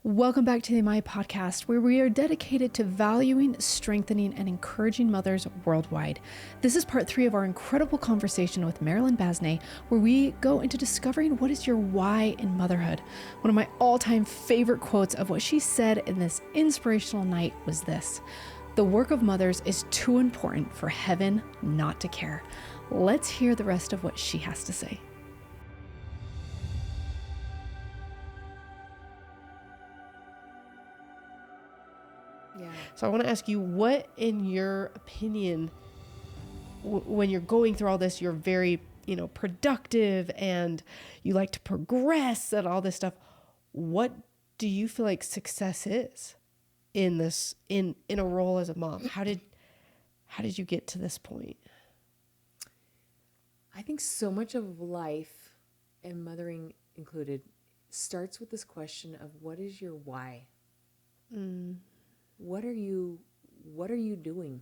Welcome back to the Amai podcast, where we are dedicated to valuing, strengthening, and encouraging mothers worldwide. This is part 3 of our incredible conversation with Marilyn Bazinet, where we go into discovering what is your why in motherhood. One of my all-time favorite quotes of what she said in this inspirational night was this: "The work of mothers is too important for heaven not to care." Let's hear the rest of what she has to say. So I want to ask you, what, in your opinion, when you're going through all this, you're very, productive and you like to progress and all this stuff. What do you feel like success is in this, in a role as a mom? How did you get to this point? I think so much of life, and mothering included, starts with this question of what is your why? What are you doing?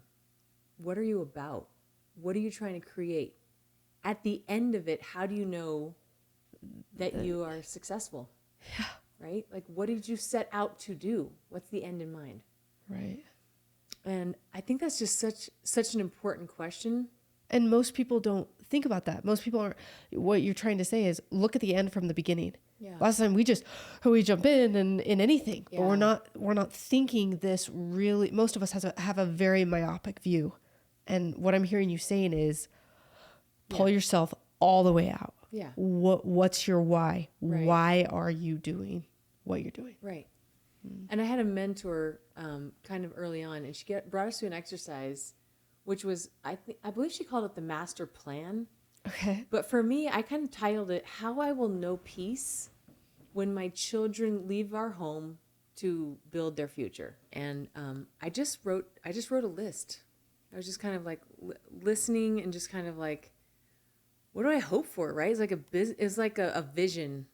What are you about? What are you trying to create? At the end of it, how do you know that you are successful? Yeah. Right? Like, what did you set out to do? What's the end in mind? Right. And I think that's just such an important question. And most people don't think about that. Most people aren't. What you're trying to say is look at the end from the beginning. Yeah. Last time we jump in anything, Yeah. but we're not thinking this really. Most of us have a very myopic view, and what I'm hearing you saying is pull yourself all the way out. Yeah. What's your why? Right. Why are you doing what you're doing? Right. And I had a mentor kind of early on, and she brought us to an exercise, which was, I believe she called it the master plan. Okay. But for me, I kind of titled it, How I Will Know Peace When My Children Leave Our Home to Build Their Future. And I just wrote a list. I was just kind of like listening and just kind of like, what do I hope for, right? It's like a vision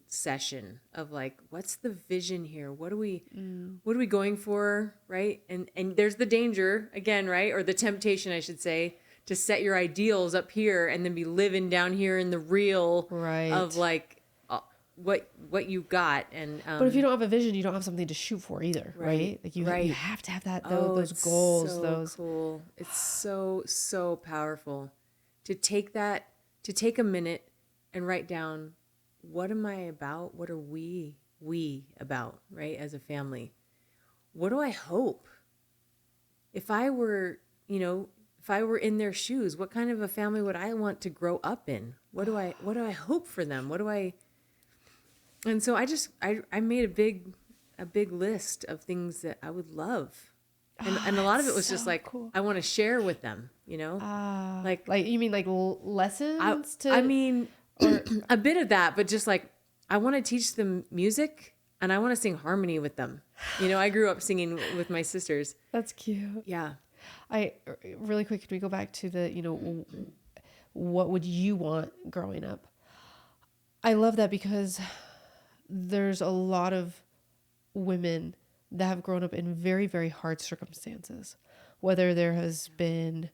session of like, what's the vision here? What are we going for, right? And there's the danger again, right? Or the temptation, I should say, to set your ideals up here and then be living down here in the real of like what you got. And but if you don't have a vision, you don't have something to shoot for either, right? Like you have to have that those goals. So cool. It's so powerful to take a minute and write down, what am I about? What are we about, right? As a family, what do I hope? If I were in their shoes, what kind of a family would I want to grow up in? What do I hope for them? And so I made a big list of things that I would love. And a lot of it was just like, cool. I want to share with them, like you mean like lessons I mean, or a bit of that, but just like, I want to teach them music and I want to sing harmony with them. I grew up singing with my sisters. That's cute. Yeah. Really quick, could we go back to the, what would you want growing up? I love that because there's a lot of women that have grown up in very, very hard circumstances, whether there has been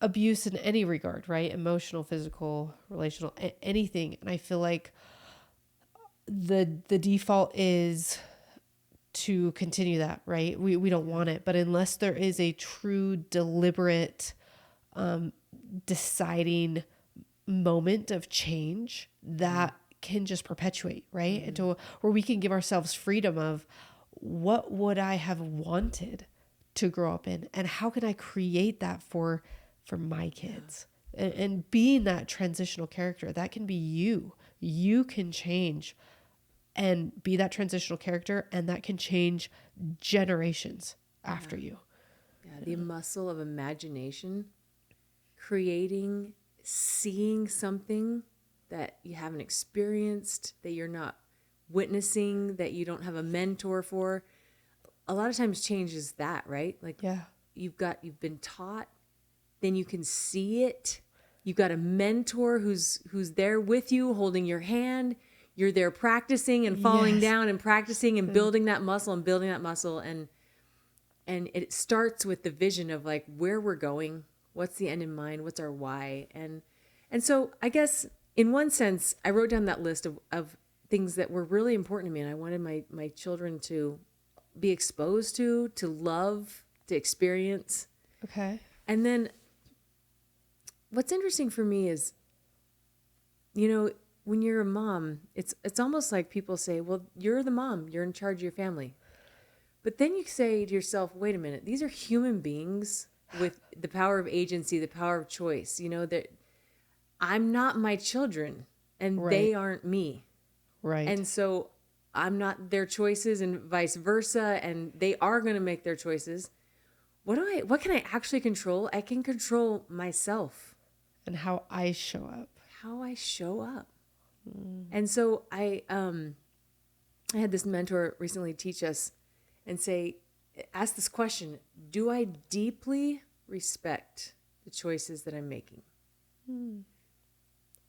abuse in any regard, right? Emotional, physical, relational, anything. And I feel like the default is to continue that, right? We don't want it, but unless there is a true, deliberate, deciding moment of change, that can just perpetuate, right? And to where we can give ourselves freedom of, what would I have wanted to grow up in, and how can I create that for my kids? And being that transitional character, that can be you can change and be that transitional character, and that can change generations after you. Yeah, the muscle of imagination, creating, seeing something that you haven't experienced, that you're not witnessing, that you don't have a mentor for. A lot of times change is that, right? Like, you've been taught, then you can see it. You've got a mentor who's there with you, holding your hand. You're there practicing and falling down and practicing and building that muscle and it starts with the vision of like where we're going, what's the end in mind, what's our why. And so I guess in one sense, I wrote down that list of things that were really important to me. And I wanted my children to be exposed to love, to experience. Okay. And then what's interesting for me is, you know, when you're a mom, it's almost like people say, well, you're the mom, you're in charge of your family. But then you say to yourself, wait a minute, these are human beings with the power of agency, the power of choice. You know, that I'm not my children and they aren't me. Right. And so I'm not their choices and vice versa. And they are going to make their choices. What can I actually control? I can control myself. And how I show up. How I show up. And so I had this mentor recently teach us and ask this question: do I deeply respect the choices that I'm making?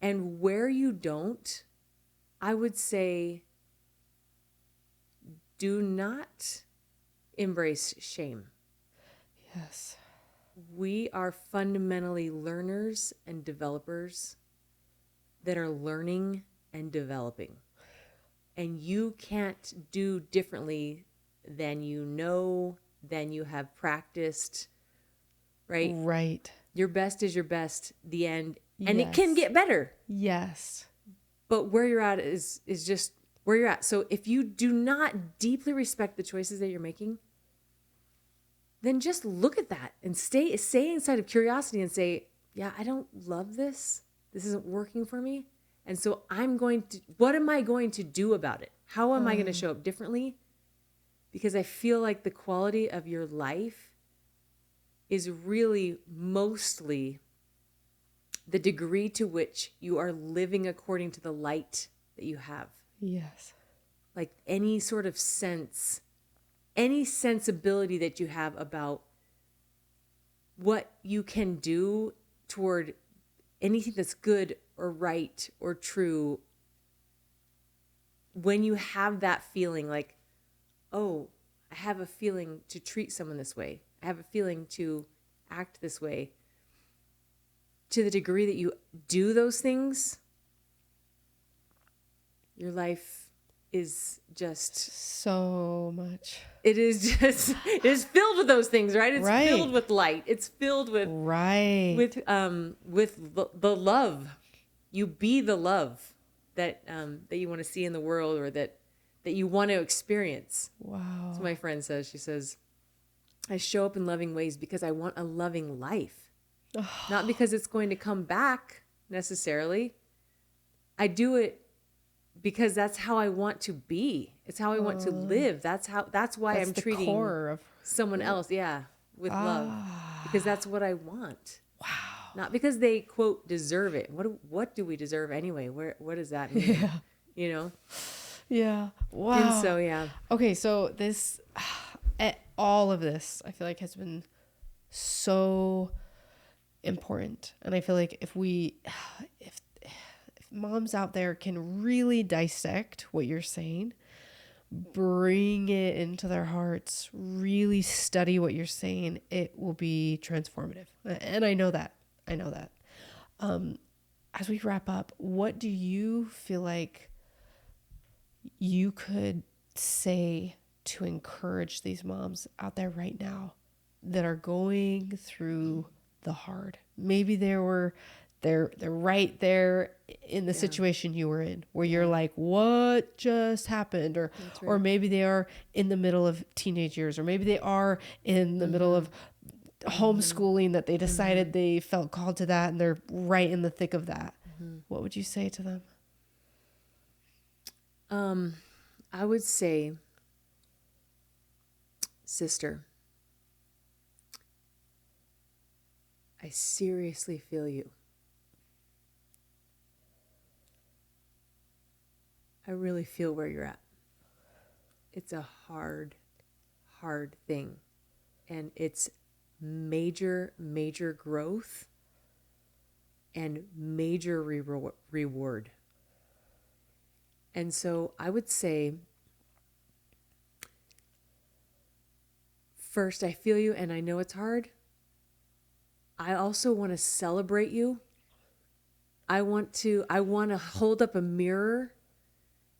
And where you don't, I would say, do not embrace shame. Yes. We are fundamentally learners and developers that are learning and developing. And you can't do differently than you know, than you have practiced, right? Right. Your best is your best, the end. And it can get better. Yes. But where you're at is just where you're at. So if you do not deeply respect the choices that you're making, then just look at that and stay inside of curiosity and say, yeah, I don't love this. This isn't working for me. And so what am I going to do about it? How am I going to show up differently? Because I feel like the quality of your life is really mostly the degree to which you are living according to the light that you have. Yes. Like any sort of sense, any sensibility that you have about what you can do toward anything that's good or right or true. When you have that feeling like, oh, I have a feeling to treat someone this way. I have a feeling to act this way. To the degree that you do those things, your life is just so much. It is filled with those things, right? It's filled with light. It's filled with with the love. You be the love that you want to see in the world, or that you want to experience. Wow. So my friend says, she says, I show up in loving ways because I want a loving life. Not because it's going to come back necessarily. I do it because that's how I want to be. It's how I want to live. That's why I'm treating core of someone else, with love. Because that's what I want. Wow. Not because they, quote, deserve it. What do we deserve anyway? What does that mean? Yeah. You know? Yeah. Wow. And so, yeah. Okay, so this, all of this, I feel like has been so important. And I feel like if moms out there can really dissect what you're saying, bring it into their hearts, really study what you're saying, it will be transformative. And I know that. As we wrap up, what do you feel like you could say to encourage these moms out there right now that are going through the hard? Maybe they're right there in the situation you were in, where you're like, what just happened? Or maybe they are in the middle of teenage years, or maybe they are in the middle of homeschooling that they decided they felt called to that and they're right in the thick of that. What would you say to them? I would say, sister, I seriously feel you. I really feel where you're at. It's a hard thing. And it's major growth and major reward. And so I would say, first, I feel you and I know it's hard. I also want to celebrate you. I want to hold up a mirror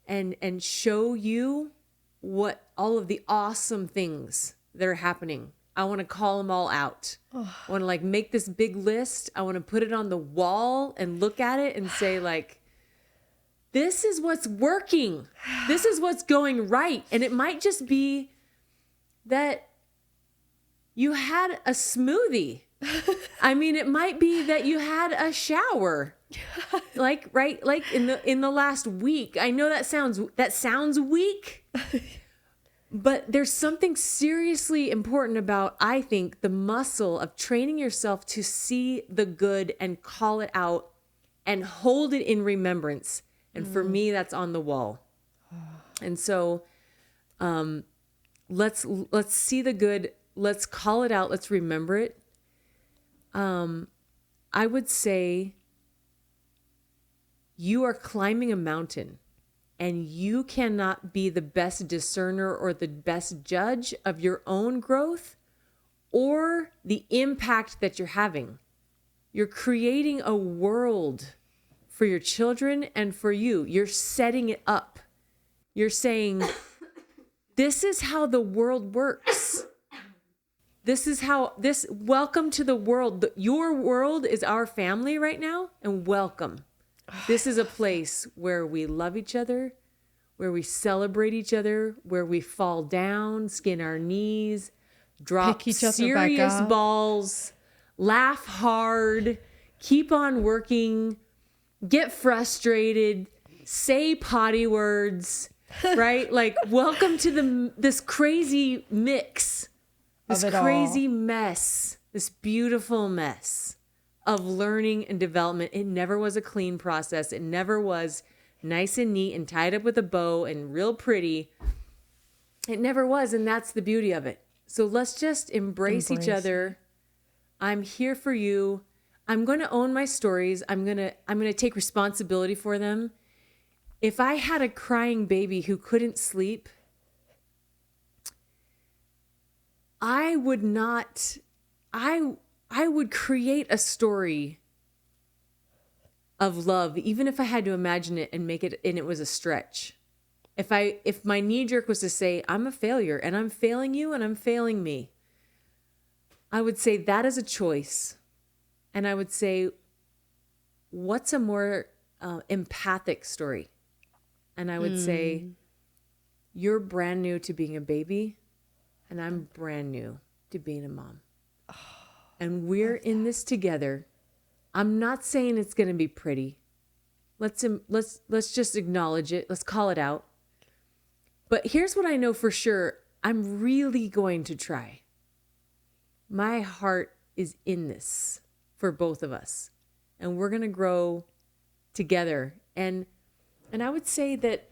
and show you what all of the awesome things that are happening. I want to call them all out. I want to like make this big list. I want to put it on the wall and look at it and say like, this is what's working. This is what's going right. And it might just be that you had a smoothie. I mean, it might be that you had a shower. Like in the last week. I know that sounds weak. But there's something seriously important about, I think, the muscle of training yourself to see the good and call it out and hold it in remembrance. And for me, that's on the wall. And so let's see the good. Let's call it out. Let's remember it. I would say you are climbing a mountain. And you cannot be the best discerner or the best judge of your own growth or the impact that you're having. You're creating a world for your children and for you. You're setting it up. You're saying, this is how the world works. Welcome to the world. Your world is our family right now, and welcome. This is a place where we love each other, where we celebrate each other, where we fall down, skin our knees, drop serious balls, laugh hard, keep on working, get frustrated, say potty words, right? Like, welcome to this crazy mix, this crazy mess, this beautiful mess of learning and development. It never was a clean process. It never was nice and neat and tied up with a bow and real pretty. It never was. And that's the beauty of it. So let's just embrace each other. I'm here for you. I'm going to own my stories. I'm going to take responsibility for them. If I had a crying baby who couldn't sleep, I would create a story of love, even if I had to imagine it and make it, and it was a stretch. If my knee jerk was to say, I'm a failure and I'm failing you and I'm failing me, I would say that is a choice. And I would say, what's a more empathic story? And I would say, you're brand new to being a baby and I'm brand new to being a mom. And we're in this together. I'm not saying it's going to be pretty. Let's just acknowledge it. Let's call it out. But here's what I know for sure. I'm really going to try. My heart is in this for both of us. And we're going to grow together. And I would say that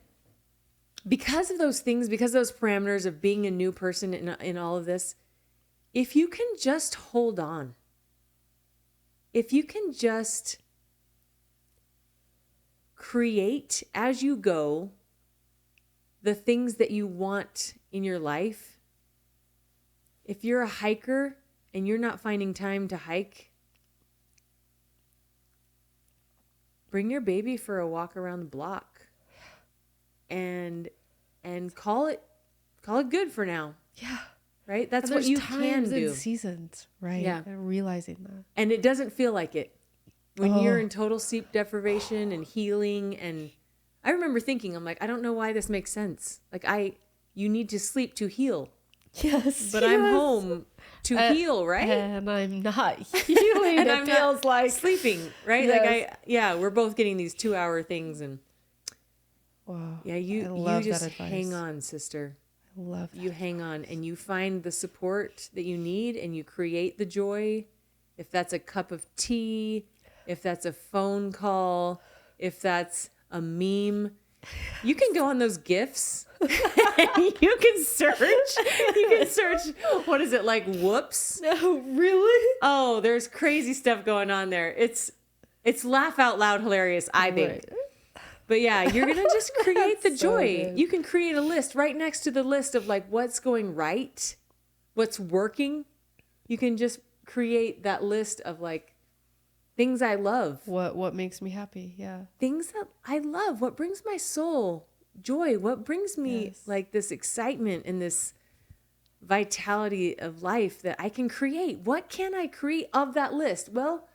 because of those things, because of those parameters of being a new person in all of this, if you can just hold on, if you can just create as you go the things that you want in your life, if you're a hiker and you're not finding time to hike, bring your baby for a walk around the block and call it good for now. Yeah. Right? That's what you can do. And seasons, right? Yeah. And realizing that. And it doesn't feel like it. When you're in total sleep deprivation and healing, and I remember thinking, I'm like, I don't know why this makes sense. Like you need to sleep to heal. Yes. But I'm home to heal, right? And I'm not healing. And it feels like sleeping, right? Yes. Like we're both getting these 2-hour things, and wow. Yeah, you just hang on, sister. I love that. You hang on and you find the support that you need and you create the joy. If that's a cup of tea, if that's a phone call, if that's a meme, you can go on those GIFs and you can search, what is it, like whoops? No, really? Oh, there's crazy stuff going on there. It's laugh out loud hilarious, I think. Right. But yeah, you're going to just create the joy. Good. You can create a list right next to the list of like what's going right, what's working. You can just create that list of like things I love. What makes me happy? Yeah. Things that I love, what brings my soul joy? What brings me Yes. like this excitement and this vitality of life that I can create? What can I create of that list? Well,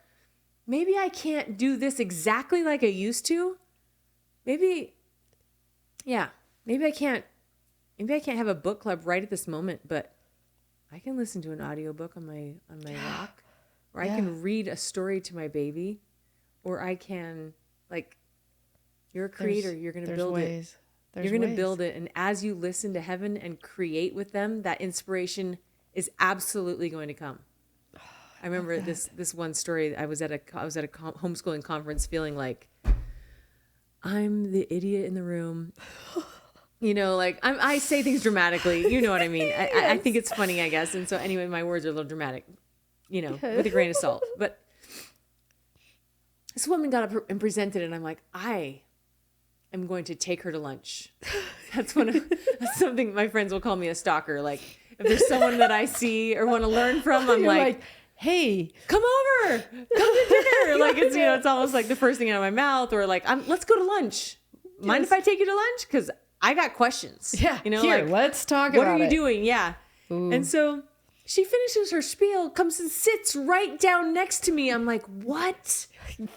maybe I can't do this exactly like I used to. Maybe I can't have a book club right at this moment, but I can listen to an audiobook on my walk, or I can read a story to my baby, or I can, like, you're a creator, you're going to build it. You're going to build it. And as you listen to heaven and create with them, that inspiration is absolutely going to come. I remember this one story. I was at a homeschooling conference feeling like I'm the idiot in the room. You know, like I say things dramatically. You know what I mean? Yes. I think it's funny, I guess. And so anyway, my words are a little dramatic, you know, with a grain of salt. But this woman got up and presented, and I'm like, I am going to take her to lunch. That's something my friends will call me a stalker. Like, if there's someone that I see or want to learn from, I'm like, hey, come over, come to dinner. Like, it's, you know, it's almost like the first thing out of my mouth, or like, let's go to lunch. Mind if I take you to lunch? Because I got questions. Yeah. You know, here, like, let's talk about it. What are you doing? Yeah. Ooh. And so she finishes her spiel, comes and sits right down next to me. I'm like, what?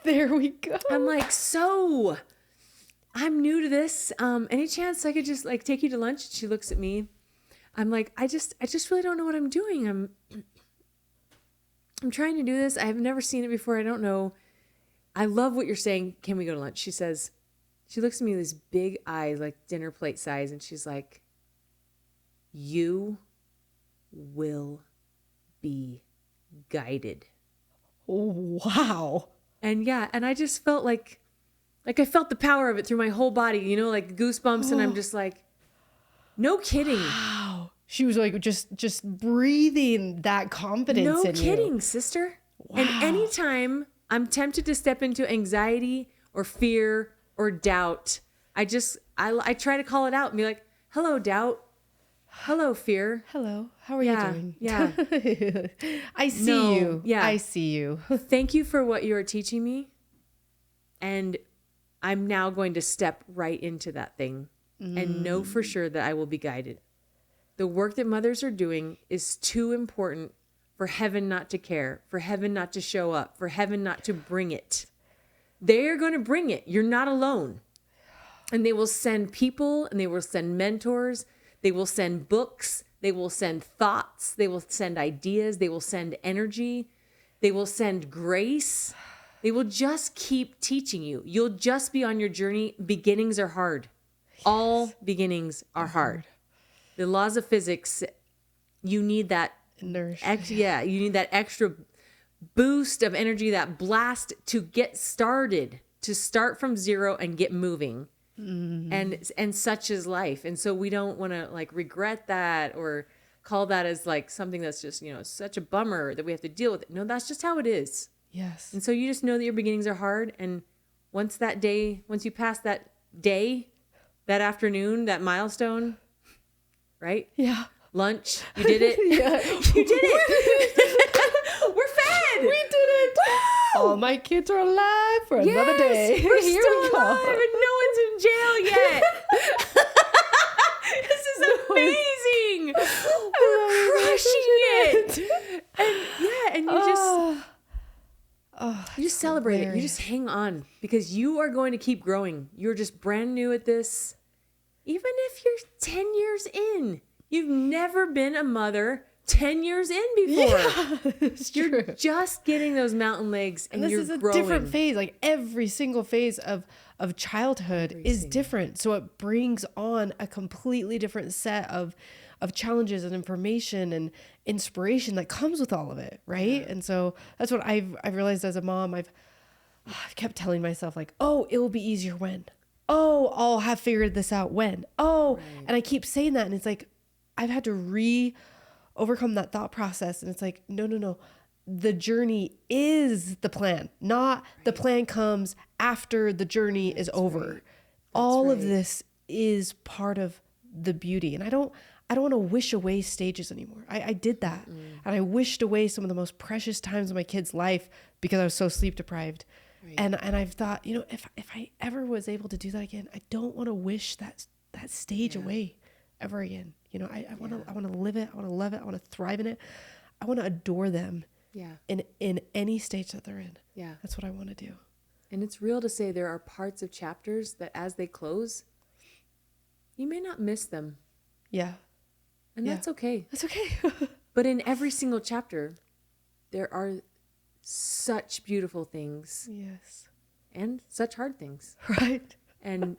There we go. I'm like, so I'm new to this. Any chance I could just like take you to lunch? She looks at me. I'm like, I just really don't know what I'm doing. I'm trying to do this. I've never seen it before. I don't know. I love what you're saying. Can we go to lunch? She says, she looks at me with these big eyes, like dinner plate size. And she's like, you will be guided. Wow. And yeah, and I just felt like I felt the power of it through my whole body, you know, like goosebumps. And I'm just like, no kidding. Wow. She was like just breathing that confidence in you. No kidding, sister. Wow. And anytime I'm tempted to step into anxiety or fear or doubt, I try to call it out and be like, hello, doubt. Hello, fear. Hello. How are you doing? Yeah. I see you. Yeah. I see you. Thank you for what you are teaching me. And I'm now going to step right into that thing and know for sure that I will be guided. The work that mothers are doing is too important for heaven not to care, for heaven not to show up, for heaven not to bring it. They are going to bring it. You're not alone. And they will send people, and they will send mentors. They will send books. They will send thoughts. They will send ideas. They will send energy. They will send grace. They will just keep teaching you. You'll just be on your journey. Beginnings are hard. All beginnings are hard. The laws of physics, you need that you need that extra boost of energy, that blast to get started, to start from zero and get moving. And such is life. And so we don't want to like regret that or call that as like something that's just, you know, such a bummer that we have to deal with it. No, that's just how it is. Yes. And so you just know that your beginnings are hard. And once you pass that day, that afternoon, that milestone, right? Yeah. Lunch, you did it. Yeah. You did it. We're fed. We did it. All my kids are alive for another day. We're Here still we go. alive and no one's in jail yet. This is amazing. We're crushing it. And you just celebrate it. You just hang on because you are going to keep growing. You're just brand new at this. Even if you're 10 years in, you've never been a mother 10 years in before. Yeah, it's true. You're just getting those mountain legs and this you're is a growing. different phase. Like every single phase of childhood is different. So it brings on a completely different set of challenges and information and inspiration that comes with all of it. Right. Yeah. And so that's what I've realized as a mom. I've kept telling myself like, oh, it will be easier when. Oh, I'll have figured this out when. Oh, right. And I keep saying that. And it's like, I've had to overcome that thought process. And it's like, no. The journey is the plan, not the plan comes after the journey is over. Right. All of this is part of the beauty. And I don't want to wish away stages anymore. I did that. And I wished away some of the most precious times of my kid's life because I was so sleep deprived. Right. And I've thought, you know, if I ever was able to do that again, I don't want to wish that stage away ever again. You know, I want to live it. I want to love it. I want to thrive in it. I want to adore them. Yeah. In any stage that they're in. Yeah. That's what I want to do. And it's real to say there are parts of chapters that as they close, you may not miss them. Yeah. And that's okay. That's okay. But in every single chapter, there are such beautiful things. Yes. And such hard things. Right. And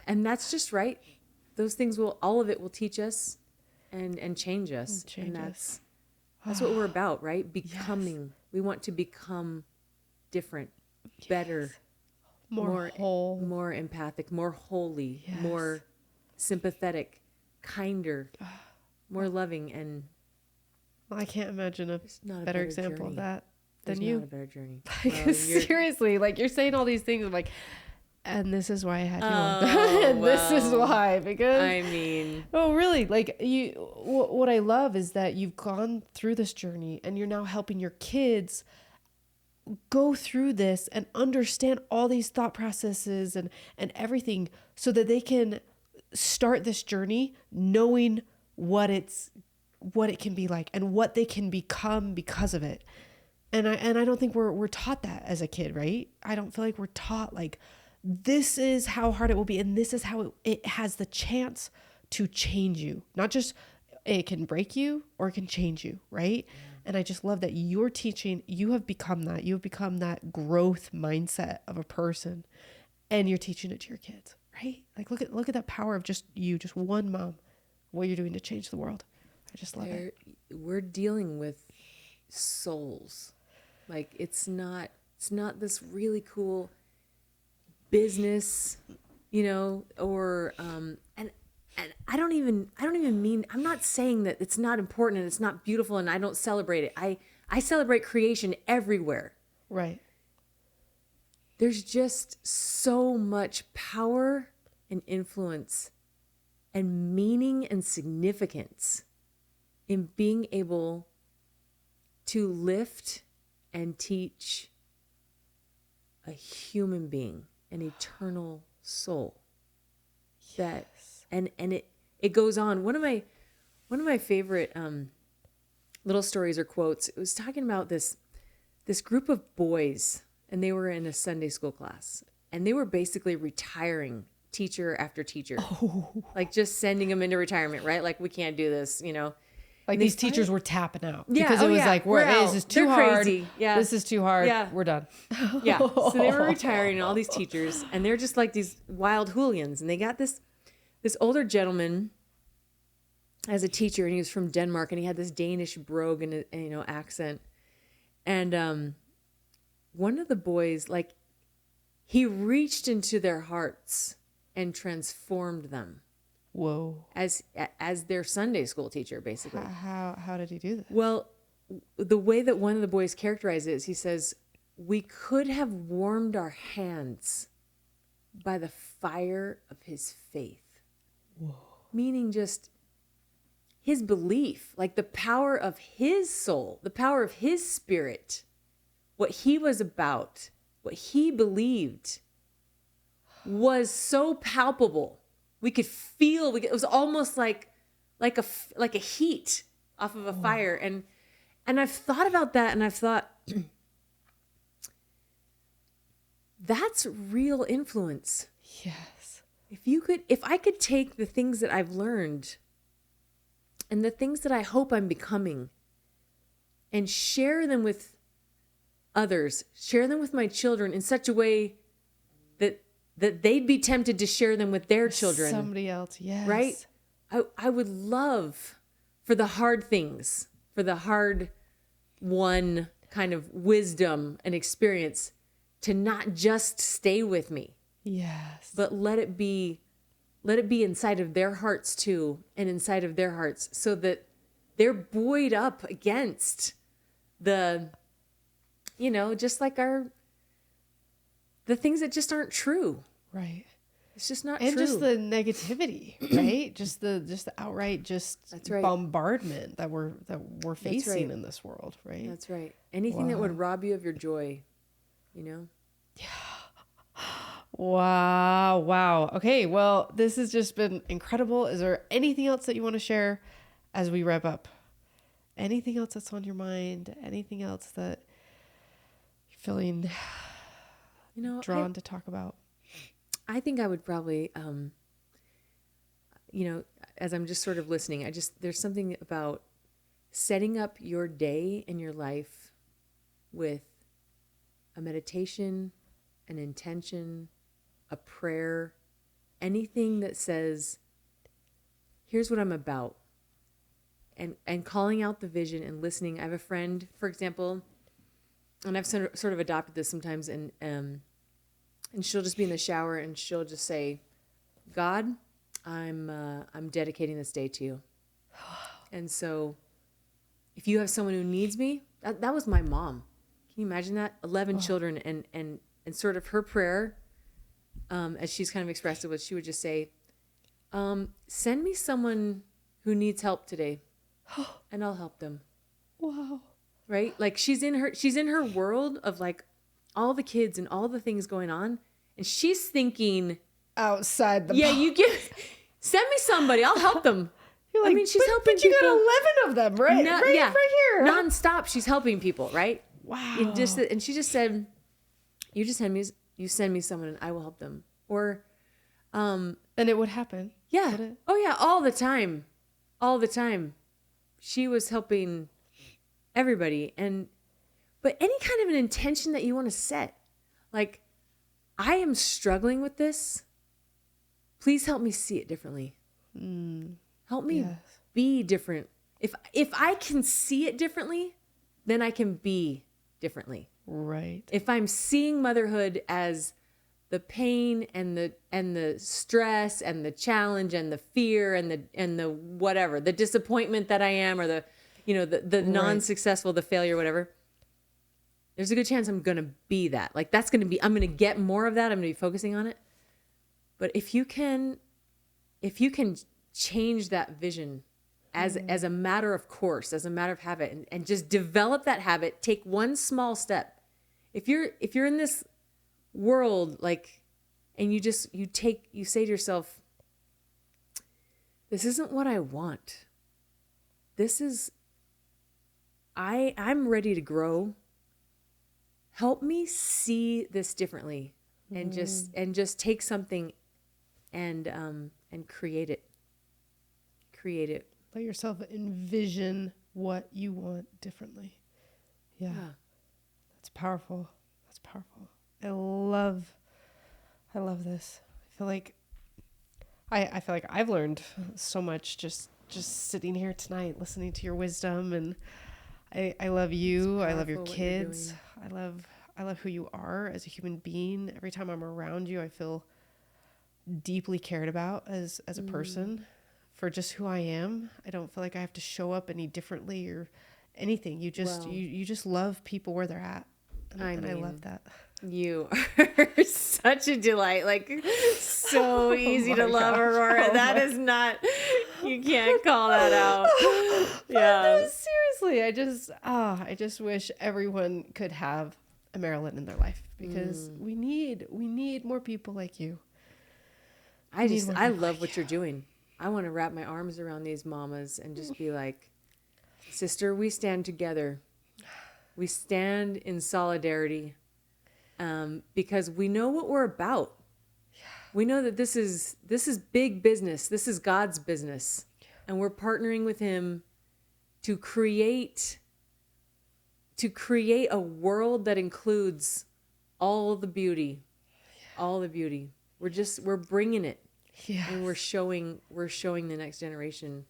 that's just right. Those things all of it will teach us and change us. And that's what we're about, right? Becoming. Yes. We want to become different, better, more whole, more empathic, more holy, more sympathetic, kinder, more loving. And I can't imagine a better example journey. Of that There's than you. Not a better journey. Like, seriously, like you're saying all these things. I'm like, and this is why I had you on. And this is why, because I mean, really, like what I love is that you've gone through this journey and you're now helping your kids go through this and understand all these thought processes and everything so that they can start this journey knowing what it can be like and what they can become because of it. And I don't think we're taught that as a kid, right? I don't feel like we're taught like, this is how hard it will be. And this is how it has the chance to change you. Not just it can break you or it can change you, right? And I just love that you're teaching, you have become that. You have become that growth mindset of a person and you're teaching it to your kids, right? Like look at that power of just you, just one mom, what you're doing to change the world. I just love it. We're dealing with souls. Like it's not this really cool business, you know, or and I don't even mean, I'm not saying that it's not important and it's not beautiful and I don't celebrate it. I celebrate creation everywhere. Right. There's just so much power and influence and meaning and significance in being able to lift and teach a human being, an eternal soul. That and it goes on. One of my favorite little stories or quotes, it was talking about this group of boys, and they were in a Sunday school class, and they were basically retiring teacher after teacher. Like just sending them into retirement, right? Like we can't do this, you know. Like these teachers were tapping out Yeah, because it was like, this is too hard. Crazy. Yeah. This is too hard. Yeah. We're done. Yeah. So they were retiring, all these teachers, and they're just like these wild hooligans. And they got this older gentleman as a teacher, and he was from Denmark, and he had this Danish brogue and accent. And one of the boys, like, he reached into their hearts and transformed them. Whoa. As their Sunday school teacher, basically. How did he do that? Well, the way that one of the boys characterized it is, he says, we could have warmed our hands by the fire of his faith. Whoa. Meaning just his belief, like the power of his soul, the power of his spirit, what he was about, what he believed was so palpable. We could feel, it was almost like a heat off of a fire. And I've thought about that, and I've thought, that's real influence. Yes. If I could take the things that I've learned and the things that I hope I'm becoming and share them with others, share them with my children in such a way that they'd be tempted to share them with their children. Somebody else, yes. Right? I would love for the hard things, for the hard won kind of wisdom and experience to not just stay with me. Yes. But let it be inside of their hearts too, and inside of their hearts, so that they're buoyed up against the, just like the things that just aren't true. Right. It's just not and true. And just the negativity, right? just the outright That's right. bombardment that we're facing in this world, right? That's right. Anything that would rob you of your joy, Yeah. Wow. Wow. Okay. Well, this has just been incredible. Is there anything else that you want to share as we wrap up? Anything else that's on your mind? Anything else that you're feeling drawn to talk about? I think I would probably, as I'm just sort of listening, there's something about setting up your day and your life with a meditation, an intention, a prayer, anything that says, here's what I'm about. And calling out the vision and listening. I have a friend, for example, and I've sort of adopted this sometimes, and she'll just be in the shower and she'll just say, God, I'm dedicating this day to you. And so if you have someone who needs me, that was my mom. Can you imagine that? 11 children, and sort of her prayer, as she's kind of expressed it, was she would just say, send me someone who needs help today, and I'll help them. Wow. Right? Like she's in her world of like all the kids and all the things going on, and she's thinking outside the send me somebody, I'll help them. You're like, I mean, she's helping but you people. got 11 of them, right? Right here. Nonstop. She's helping people, right? Wow. And she just said, you send me someone and I will help them. Or, and it would happen. Yeah. Would it? Oh yeah. All the time. She was helping everybody. But any kind of an intention that you want to set, like, I am struggling with this. Please help me see it differently. Help me be different. If I can see it differently, then I can be differently. Right. If I'm seeing motherhood as the pain and the stress and the challenge and the fear and the whatever, the disappointment that I am, or the non-successful, the failure, whatever, there's a good chance I'm going to be that. Like I'm going to get more of that. I'm going to be focusing on it. But if you can change that vision as a matter of course, as a matter of habit, and just develop that habit, take one small step. If you're in this world, like, and you say to yourself, this isn't what I want. I'm ready to grow. Help me see this differently, and just take something and create it. Let yourself envision what you want differently. Yeah. That's powerful. I love this. I feel like I've learned so much just sitting here tonight, listening to your wisdom, and I love you. I love your kids. I love who you are as a human being. Every time I'm around you, I feel deeply cared about as a person for just who I am. I don't feel like I have to show up any differently or anything. You just you just love people where they're at. And I love that. You are such a delight. Like, so easy to love, Aurora. That is not, you can't call that out. Yeah. No, seriously, I just wish everyone could have a Marilyn in their life, because we need more people like you. I love what you're doing. I want to wrap my arms around these mamas and just be like, sister, we stand together. We stand in solidarity, because we know what we're about. Yeah. We know that this is big business. This is God's business, and we're partnering with Him to create a world that includes all the beauty, all the beauty. We're bringing it, and we're showing the next generation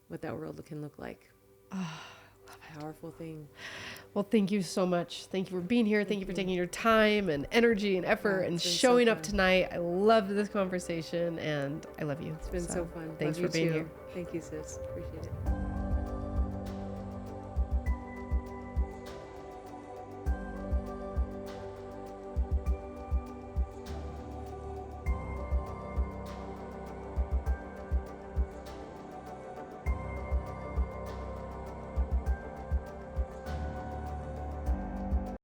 what that world can look like. Powerful thing. Well, thank you so much. Thank you for being here. Thank you for taking your time and energy and effort and showing up tonight. I loved this conversation, and I love you. It's been so fun. Thanks for being here. Thank you, sis. Appreciate it.